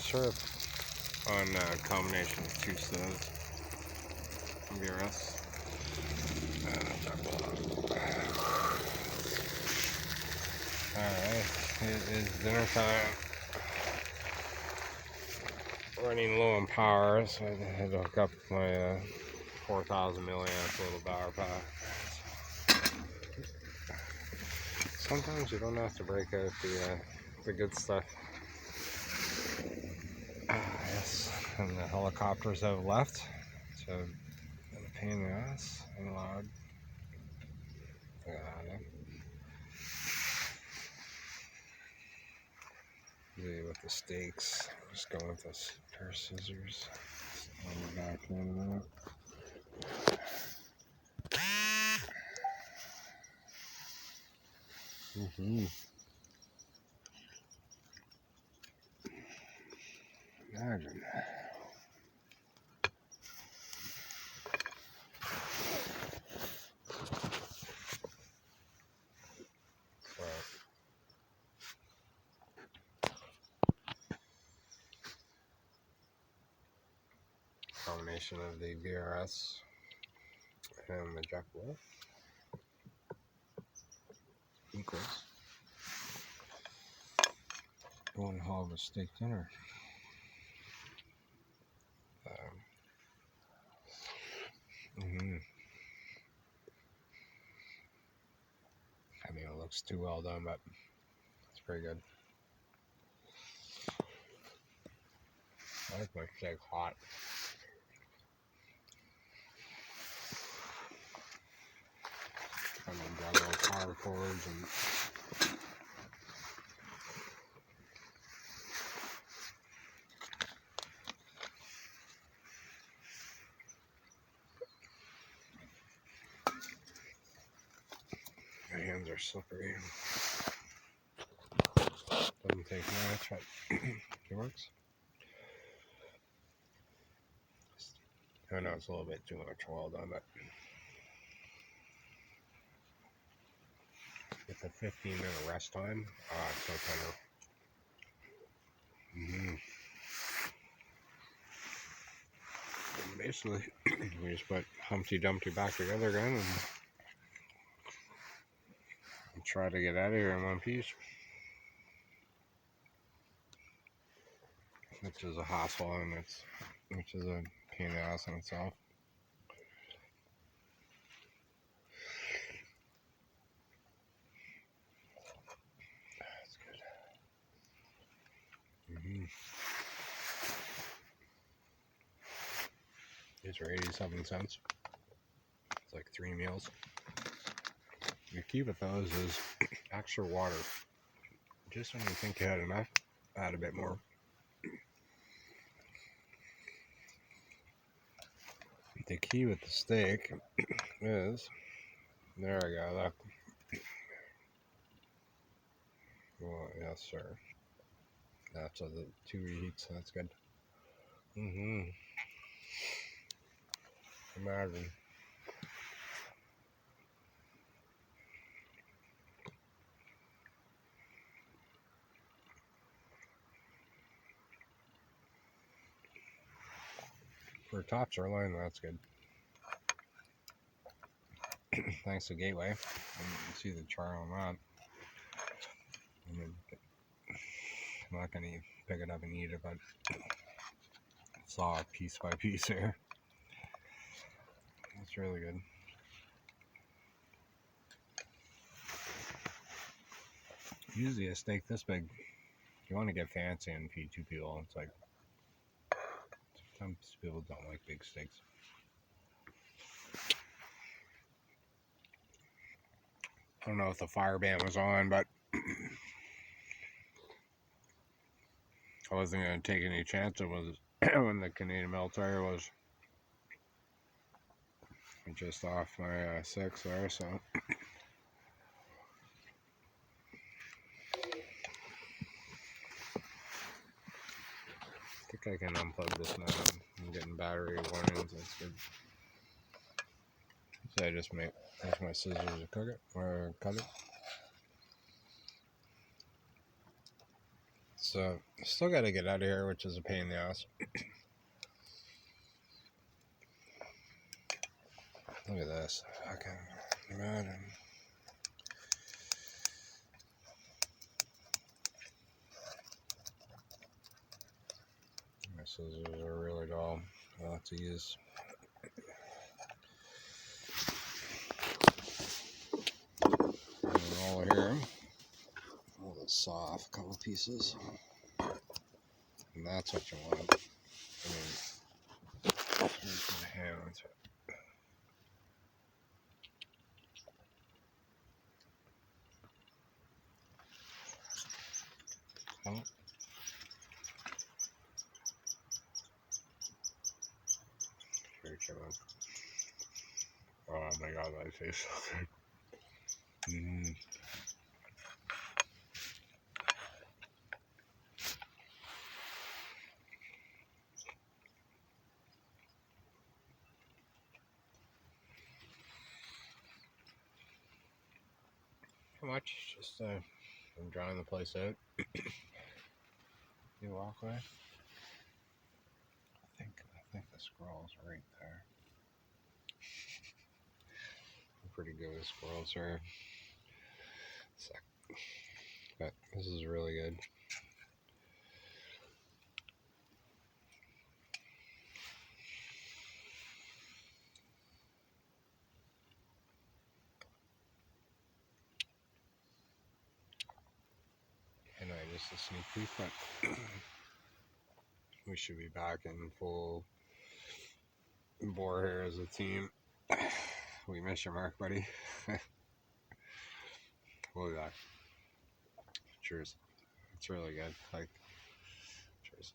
sure on a combination of 2 stoves. BRS. Alright, it is dinner time. Running low on power, so I had to hook up my 4,000 milliamp little power pack. Sometimes you don't have to break out the good stuff. Yes, and the helicopters have left, so a pain in the ass and loud. With the steaks, I'm just going with this pair of scissors. On the back end of that. Imagine. So, combination of the BRS and the Jetboil equals one hell of a steak dinner. I mean, it looks too well done, but it's pretty good. I like my steak hot. Kind of juggle power chords and my hands are slippery. Doesn't take much, but it works. I know it's a little bit too much well done, but with a 15-minute rest time, it's so tender. And basically, we just put Humpty Dumpty back together again and try to get out of here in one piece. Which is a hassle, and which is a pain in the ass in itself. That's good. These are 87 cents. It's like 3 meals. The key with those is extra water. Just when you think you had enough, add a bit more. The key with the steak is, there we go, look. Well, yes, sir. That's the 2 reheats, so that's good. Imagine. For top sirloin, that's good. Thanks to Gateway. And you can see the char on that. I'm not going to pick it up and eat it, but it's all piece by piece here. It's really good. Usually a steak this big, you want to get fancy and feed 2 people. It's like, sometimes people don't like big steaks. I don't know if the fire ban was on, but I wasn't going to take any chance. It was when the Canadian military was just off my 6 there, so. I think I can unplug this now. I'm getting battery warnings. That's good. So I just use my scissors to cook it or cut it. So still got to get out of here, which is a pain in the ass. Look at this. Okay. Man. My scissors are really dull. I'll have to use. Roll here. Roll this saw off a couple pieces. And that's what you want. I mean, here's my hands. Oh. Very chicken. Oh my god, that tastes so good. Mm. How much? Just I'm drying the place out. You walk away. I think the squirrel's right there. I'm pretty good with squirrels here. But this is really good. Anyway, just a sneak peek, but we should be back in full bore here as a team. We miss you, Mark, buddy. We'll be back. Cheers. It's really good. Cheers.